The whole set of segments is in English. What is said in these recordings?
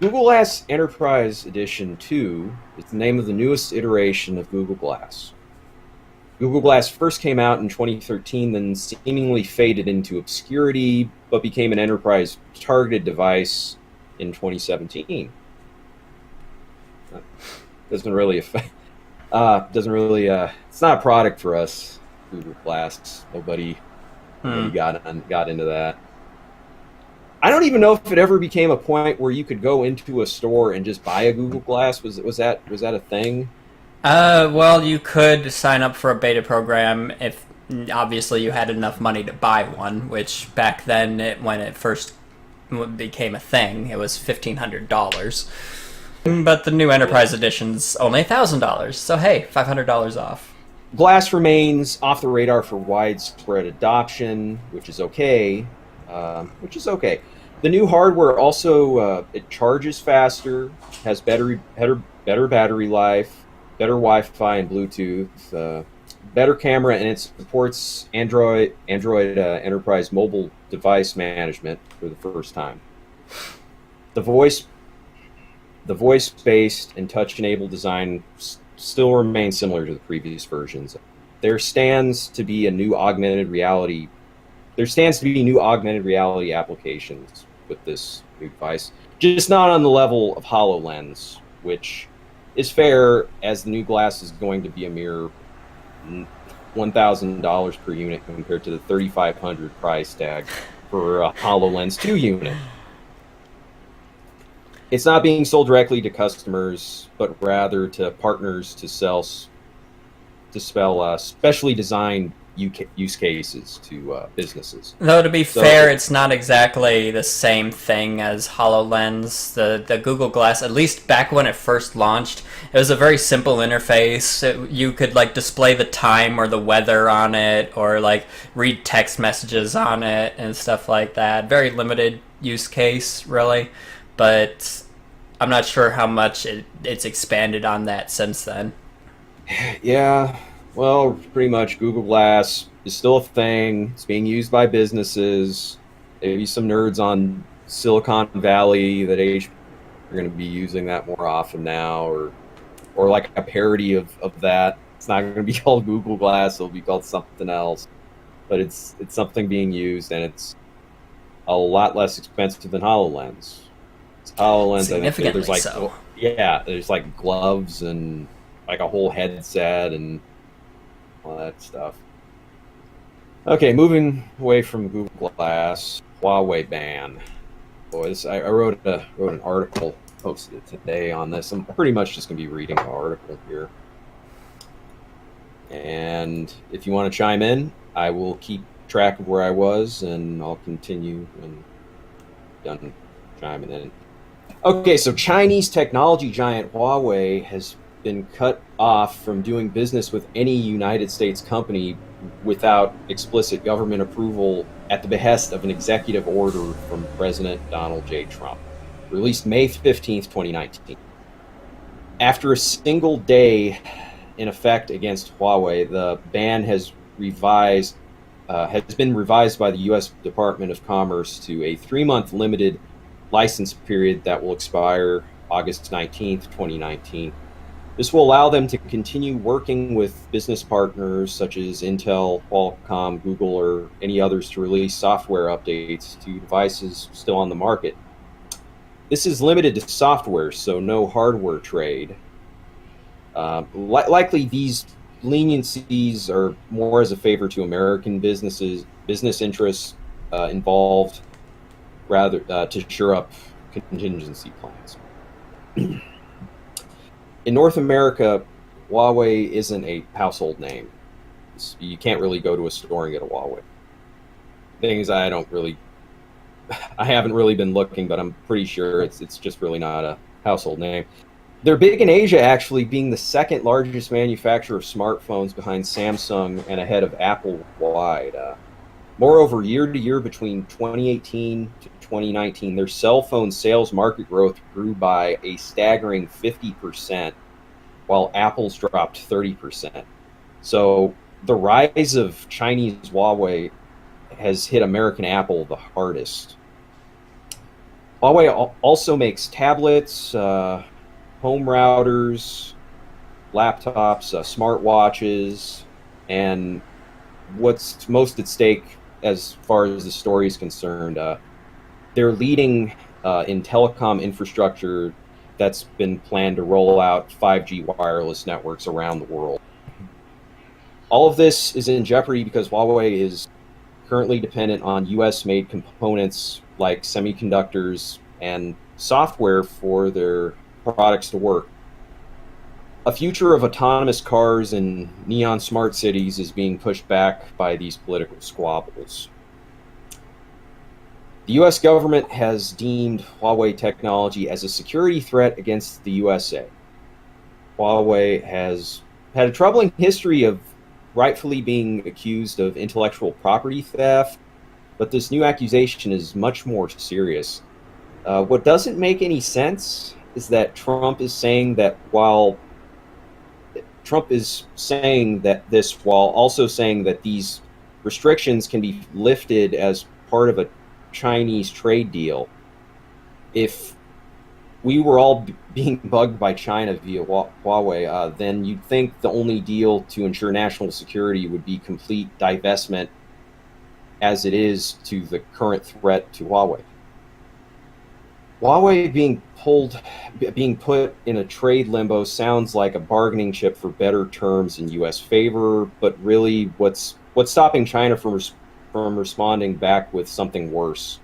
Google Glass Enterprise Edition 2 is the name of the newest iteration of Google Glass. Google Glass first came out in 2013, then seemingly faded into obscurity, but became an enterprise targeted device in 2017. Doesn't really affect. Doesn't really. It's not a product for us. Google Glass. Nobody got into that. I don't even know if it ever became a point where you could go into a store and just buy a Google Glass. Was that a thing? Well, you could sign up for a beta program if obviously you had enough money to buy one, which back then, when it first became a thing, it was $1,500. But the new Enterprise Edition's only $1,000, so hey, $500 off. Glass remains off the radar for widespread adoption, which is okay. The new hardware also it charges faster, has better battery life, better Wi-Fi and Bluetooth, better camera, and it supports Android Enterprise mobile device management for the first time. The voice-based and touch-enabled design still remains similar to the previous versions. There stands to be new augmented reality applications with this new device, just not on the level of HoloLens, which is fair, as the new glass is going to be a mere $1,000 per unit compared to the $3,500 price tag for a HoloLens 2 unit. It's not being sold directly to customers, but rather to partners to sell specially designed use cases to businesses. Though to be fair, it's not exactly the same thing as HoloLens. The Google Glass, at least back when it first launched, it was a very simple interface. You could display the time or the weather on it, or read text messages on it and stuff like that. Very limited use case, really. But I'm not sure how much it's expanded on that since then. Yeah, well, pretty much Google Glass is still a thing. It's being used by businesses. Maybe some nerds on Silicon Valley that are going to be using that more often now, or like a parody of that. It's not going to be called Google Glass. It'll be called something else. But it's something being used, and it's a lot less expensive than HoloLens. HoloLens, I think there's so. there's gloves and a whole headset and all that stuff. Okay, moving away from Google Glass, Huawei ban. Boy, I wrote an article, posted it today on this. I'm pretty much just gonna be reading the article here. And if you want to chime in, I will keep track of where I was, and I'll continue when done chiming in. Okay, so Chinese technology giant Huawei has been cut off from doing business with any United States company without explicit government approval at the behest of an executive order from President Donald J. Trump, released May 15th, 2019. After a single day in effect against Huawei, the ban has been revised by the U.S. Department of Commerce to a 3-month limited license period that will expire August 19th, 2019. This will allow them to continue working with business partners such as Intel, Qualcomm, Google, or any others to release software updates to devices still on the market. This is limited to software, so no hardware trade. Likely these leniencies are more as a favor to American business interests involved, rather to shore up contingency plans. In North America, Huawei isn't a household name. You can't really go to a store and get a Huawei. Things I haven't really been looking, but I'm pretty sure it's just really not a household name. They're big in Asia, actually, being the second largest manufacturer of smartphones behind Samsung and ahead of Apple wide. Moreover, year to year between 2018 to 2019, their cell phone sales market growth grew by a staggering 50%, while Apple's dropped 30%. So the rise of Chinese Huawei has hit American Apple the hardest. Huawei also makes tablets, home routers, laptops, smartwatches, and what's most at stake as far as the story is concerned, they're leading in telecom infrastructure that's been planned to roll out 5G wireless networks around the world. All of this is in jeopardy because Huawei is currently dependent on US made components like semiconductors and software for their products to work. A future of autonomous cars and neon smart cities is being pushed back by these political squabbles. The US government has deemed Huawei technology as a security threat against the USA. Huawei has had a troubling history of rightfully being accused of intellectual property theft, but this new accusation is much more serious. What doesn't make any sense is that Trump is saying that this while also saying that these restrictions can be lifted as part of a Chinese trade deal. If we were all being bugged by China via Huawei, then you'd think the only deal to ensure national security would be complete divestment as it is to the current threat to Huawei. Huawei being put in a trade limbo sounds like a bargaining chip for better terms in U.S. favor, but really, what's stopping China from responding back with something worse?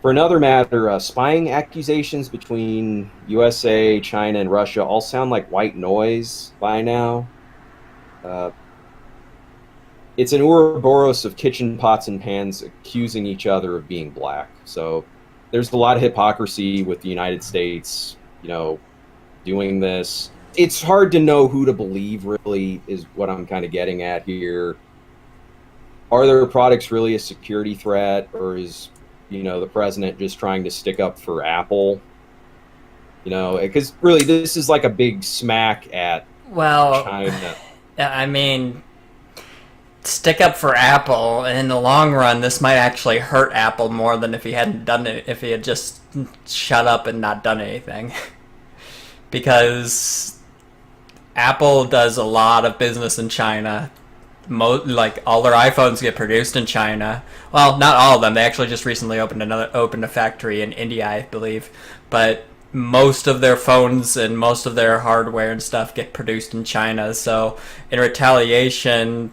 For another matter, spying accusations between USA, China, and Russia all sound like white noise by now. Uh, it's an Ouroboros of kitchen pots and pans accusing each other of being black. So there's a lot of hypocrisy with the United States, doing this. It's hard to know who to believe, really, is what I'm kind of getting at here. Are their products really a security threat, or is, the president just trying to stick up for Apple? Because really, this is like a big smack at Well, China. I mean, stick up for Apple. In the long run, this might actually hurt Apple more than if he hadn't done it. If he had just shut up and not done anything, because Apple does a lot of business in China. Like all their iPhones get produced in China. Well, not all of them. They actually just recently opened a factory in India, I believe. But most of their phones and most of their hardware and stuff get produced in China. So in retaliation,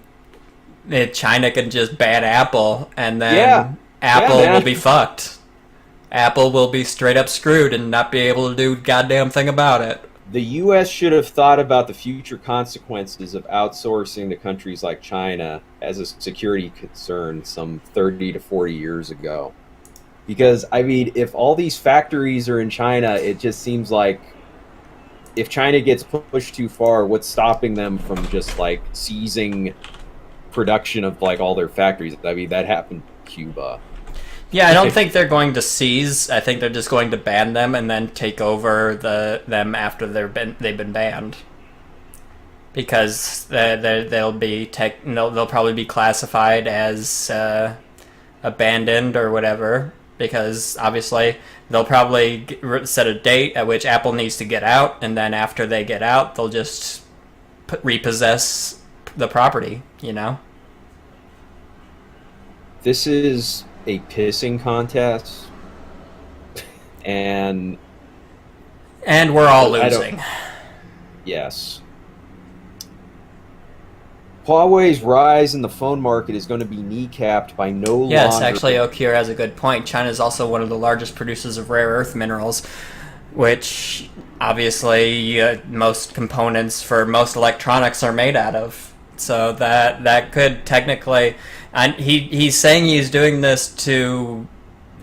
China can just ban Apple, and then Apple will be fucked. Apple will be straight up screwed and not be able to do a goddamn thing about it. The U.S. should have thought about the future consequences of outsourcing to countries like China as a security concern some 30 to 40 years ago. Because, if all these factories are in China, it just seems like if China gets pushed too far, what's stopping them from just, seizing production of, all their factories? That happened in Cuba. Yeah, I don't think they're going to seize. I think they're just going to ban them and then take over them after they've been banned, because they'll probably be classified as abandoned or whatever. Because obviously they'll probably set a date at which Apple needs to get out, and then after they get out, they'll just repossess the property. This is a pissing contest, and we're all losing. Yes. Huawei's rise in the phone market is going to be kneecapped by no longer... Yes, actually, Okir has a good point. China is also one of the largest producers of rare earth minerals, which obviously most components for most electronics are made out of. So that could technically... And he's saying he's doing this to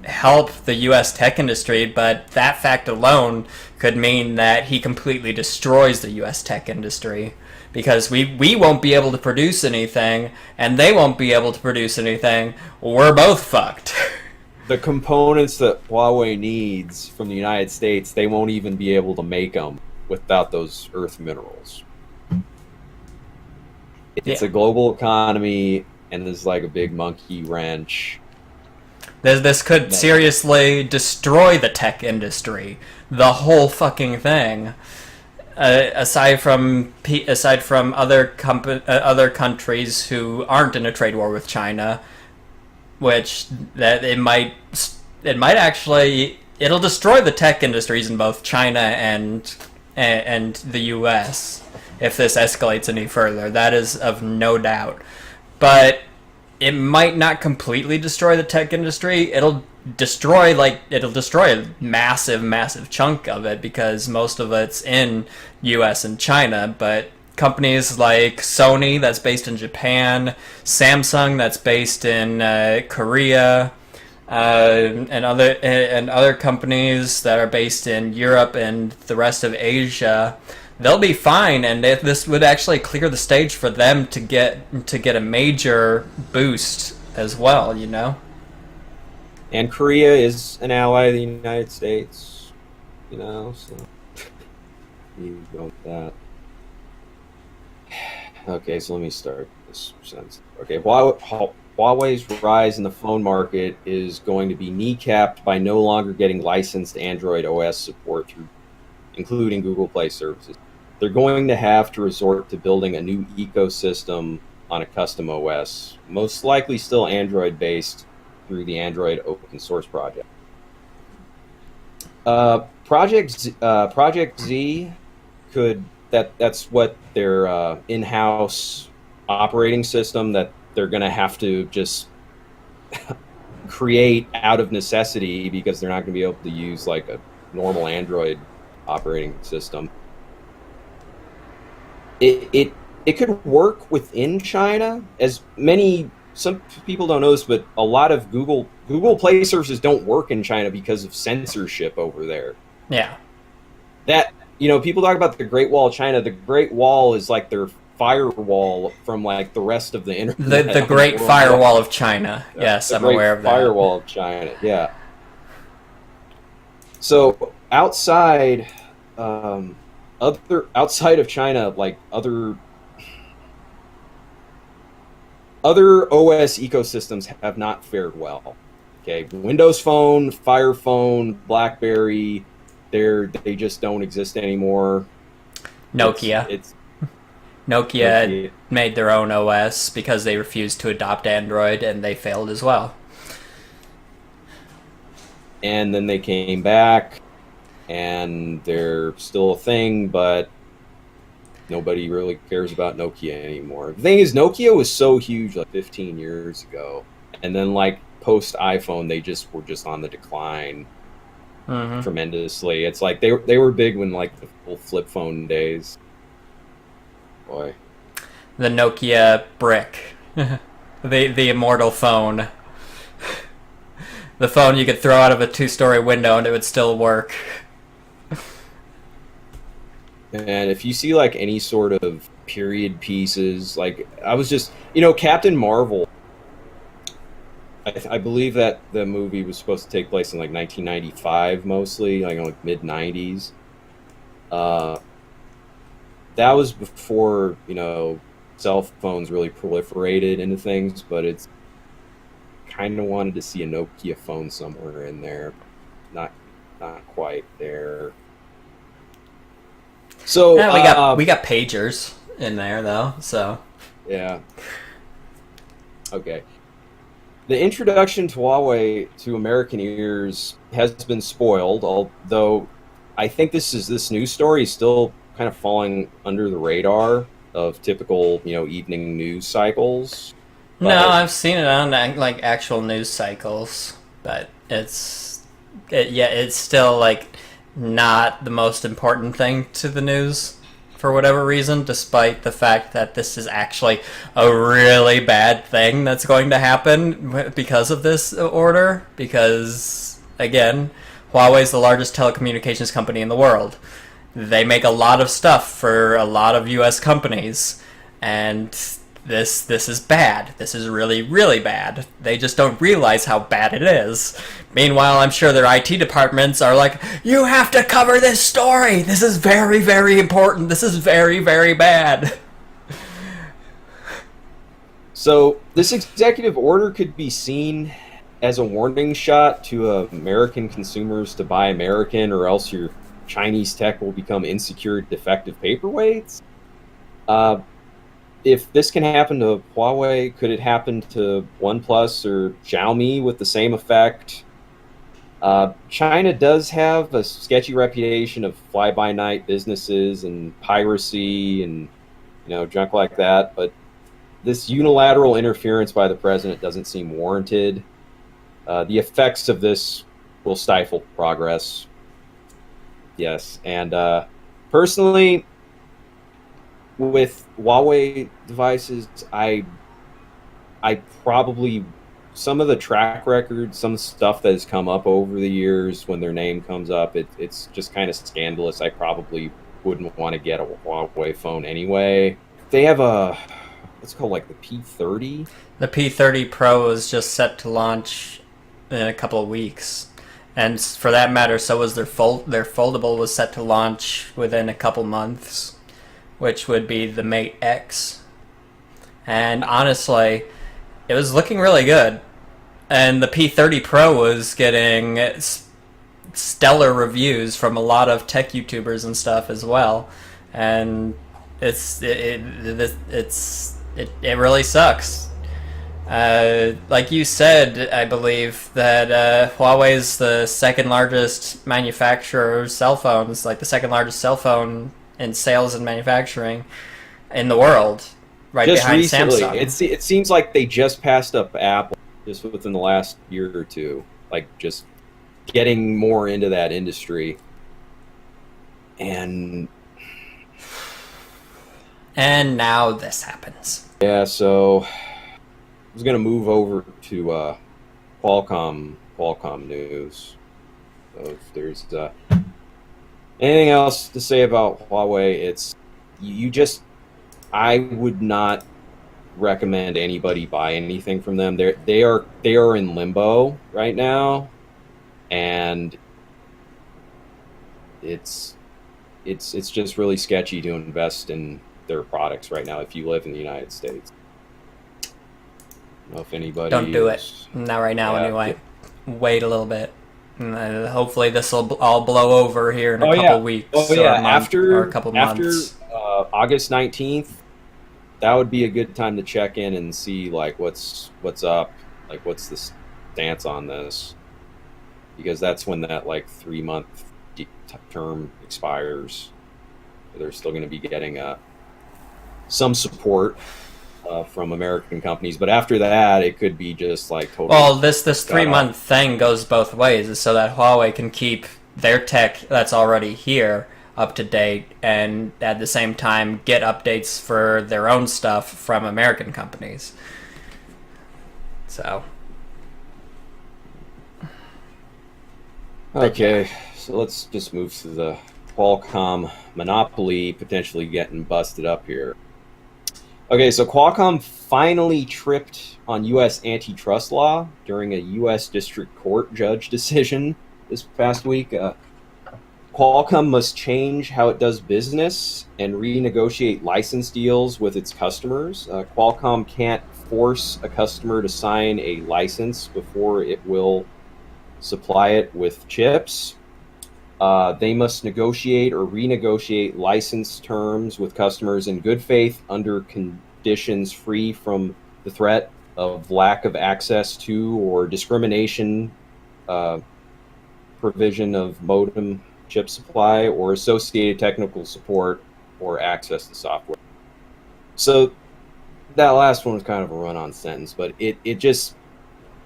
help the U.S. tech industry, but that fact alone could mean that he completely destroys the U.S. tech industry. Because we won't be able to produce anything, and they won't be able to produce anything. We're both fucked. The components that Huawei needs from the United States, they won't even be able to make them without those earth minerals. It's a global economy, and there's a big monkey wrench. This could seriously destroy the tech industry, the whole fucking thing. Aside from other countries who aren't in a trade war with China, which that it might actually it'll destroy the tech industries in both China and the U.S. if this escalates any further. That is of no doubt. But it might not completely destroy the tech industry. It'll destroy a massive chunk of it because most of it's in US and China. But companies like Sony, that's based in Japan, Samsung, that's based in Korea, and other companies that are based in Europe and the rest of Asia, they'll be fine, and this would actually clear the stage for them to get a major boost as well, you know? And Korea is an ally of the United States, you know, so you go with that. Okay, so let me start this sentence. Okay, Huawei's rise in the phone market is going to be kneecapped by no longer getting licensed Android OS support through, including Google Play services. They're going to have to resort to building a new ecosystem on a custom OS, most likely still Android-based through the Android open source project. Project Z that's what their in-house operating system that they're going to have to just create out of necessity because they're not going to be able to use like a normal Android operating system. It could work within China, some people don't know this, but a lot of Google Play services don't work in China because of censorship over there. Yeah. That, people talk about the Great Wall of China. The Great Wall is like their firewall from like the rest of the internet. The Great Firewall of China. Yes, I'm aware of that. Firewall of China. Yeah. So outside of China, like other OS ecosystems have not fared well. Okay, Windows Phone, Fire Phone, BlackBerry, they just don't exist anymore. Nokia made their own OS because they refused to adopt Android, and they failed as well. And then they came back, and they're still a thing, but nobody really cares about Nokia anymore. The thing is, Nokia was so huge like 15 years ago, and then like post iPhone, they were just on the decline tremendously. It's like they were big when like the full flip phone days. Boy, the Nokia brick, the immortal phone, the phone you could throw out of a 2-story window and it would still work. And if you see like any sort of period pieces, like I was just, Captain Marvel, I believe that the movie was supposed to take place in like 1995 mostly, like mid-90s. That was before, cell phones really proliferated into things, but it's kind of wanted to see a Nokia phone somewhere in there. Not quite there. So yeah, we got pagers in there though, so yeah. Okay. The introduction to Huawei to American ears has been spoiled, although I think this news story is still kind of falling under the radar of typical, evening news cycles. No, I've seen it on like actual news cycles, but it's still like not the most important thing to the news for whatever reason, despite the fact that this is actually a really bad thing that's going to happen because of this order. Because, again, Huawei is the largest telecommunications company in the world. They make a lot of stuff for a lot of U.S. companies, and this is bad. This is really, really bad. They just don't realize how bad it is. Meanwhile, I'm sure their IT departments are like, you have to cover this story! This is very, very important. This is very, very bad. So, this executive order could be seen as a warning shot to American consumers to buy American, or else your Chinese tech will become insecure, defective paperweights. Uh, if this can happen to Huawei, could it happen to OnePlus or Xiaomi with the same effect? China does have a sketchy reputation of fly-by-night businesses and piracy and junk like that, but this unilateral interference by the president doesn't seem warranted. The effects of this will stifle progress. Yes, and personally, with Huawei devices, I probably some of the track record, some stuff that has come up over the years when their name comes up, it's just kind of scandalous. I probably wouldn't want to get a Huawei phone anyway. They have a what's called like the P30. The P30 Pro is just set to launch in a couple of weeks, and for that matter, so was their foldable was set to launch within a couple months, which would be the Mate X. And honestly, it was looking really good, and the P30 Pro was getting stellar reviews from a lot of tech YouTubers and stuff as well, and it really sucks. Like you said, I believe that Huawei's the second largest manufacturer of cell phones, like the second largest cell phone in sales and manufacturing in the world, right Just behind recently, Samsung. it seems like they just passed up Apple just within the last year or two, like just getting more into that industry. And And now this happens. yeah, so I was gonna move over to Qualcomm news. So if there's anything else to say about Huawei, it's you just I would not recommend anybody buy anything from them. They are in limbo right now, and it's it's just really sketchy to invest in their products right now if you live in the United States. I don't know if Don't anybody do it. is. Not right now, Yeah. anyway. Wait a little bit. Hopefully, this will all blow over here in a Oh couple yeah. weeks Oh or yeah. a month or a couple After months. August 19th, that would be a good time to check in and see like what's up, like what's the stance on this, because that's when that like 3 month term expires. They're still going to be getting some support from American companies, but after that, it could be just like totally Well, this got 3 month thing goes both ways, is so that Huawei can keep their tech that's already here up to date, and at the same time get updates for their own stuff from American companies. So, Okay, so let's just move to the Qualcomm monopoly potentially getting busted up here. Okay, so Qualcomm finally tripped on U.S. antitrust law during a U.S. District Court judge decision this past week. Qualcomm must change how it does business and renegotiate license deals with its customers. Qualcomm can't force a customer to sign a license before it will supply it with chips. They must negotiate or renegotiate license terms with customers in good faith under conditions free from the threat of lack of access to or discrimination, uh, provision of modem chip supply or associated technical support or access to software. So that last one was kind of a run-on sentence, but it just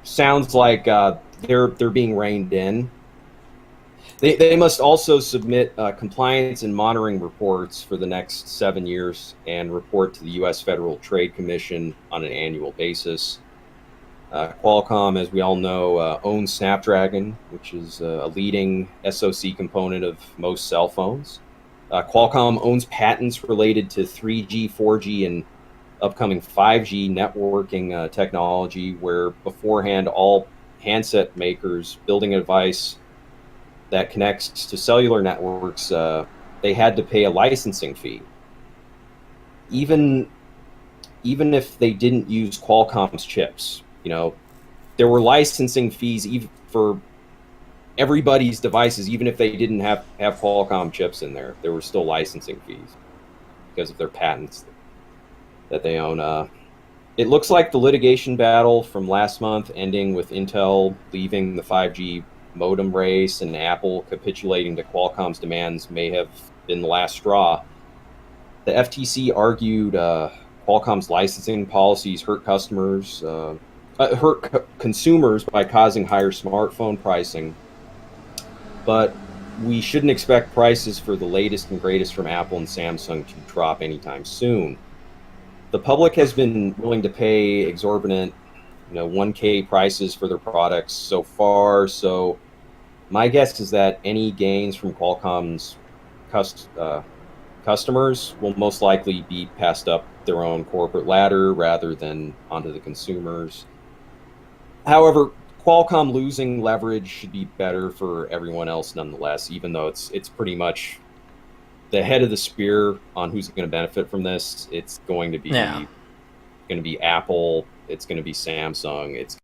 sounds like they're being reined in. They must also submit compliance and monitoring reports for the next 7 years and report to the U.S. Federal Trade Commission on an annual basis. Qualcomm, as we all know, owns Snapdragon, which is a leading SoC component of most cell phones. Qualcomm owns patents related to 3G, 4G, and upcoming 5G networking technology, where beforehand all handset makers building a device that connects to cellular networks, they had to pay a licensing fee. Even if they didn't use Qualcomm's chips, there were licensing fees even for everybody's devices, even if they didn't have Qualcomm chips in there. There were still licensing fees because of their patents that they own. It looks like the litigation battle from last month ending with Intel leaving the 5G modem race and Apple capitulating to Qualcomm's demands may have been the last straw. The FTC argued Qualcomm's licensing policies hurt consumers by causing higher smartphone pricing, but we shouldn't expect prices for the latest and greatest from Apple and Samsung to drop anytime soon. The public has been willing to pay exorbitant, 1K prices for their products so far. So my guess is that any gains from Qualcomm's cust- uh, customers will most likely be passed up their own corporate ladder rather than onto the consumers. However, Qualcomm losing leverage should be better for everyone else nonetheless, even though it's pretty much the head of the spear on who's going to benefit from this. It's Yeah. going to be Apple, it's going to be Samsung, it's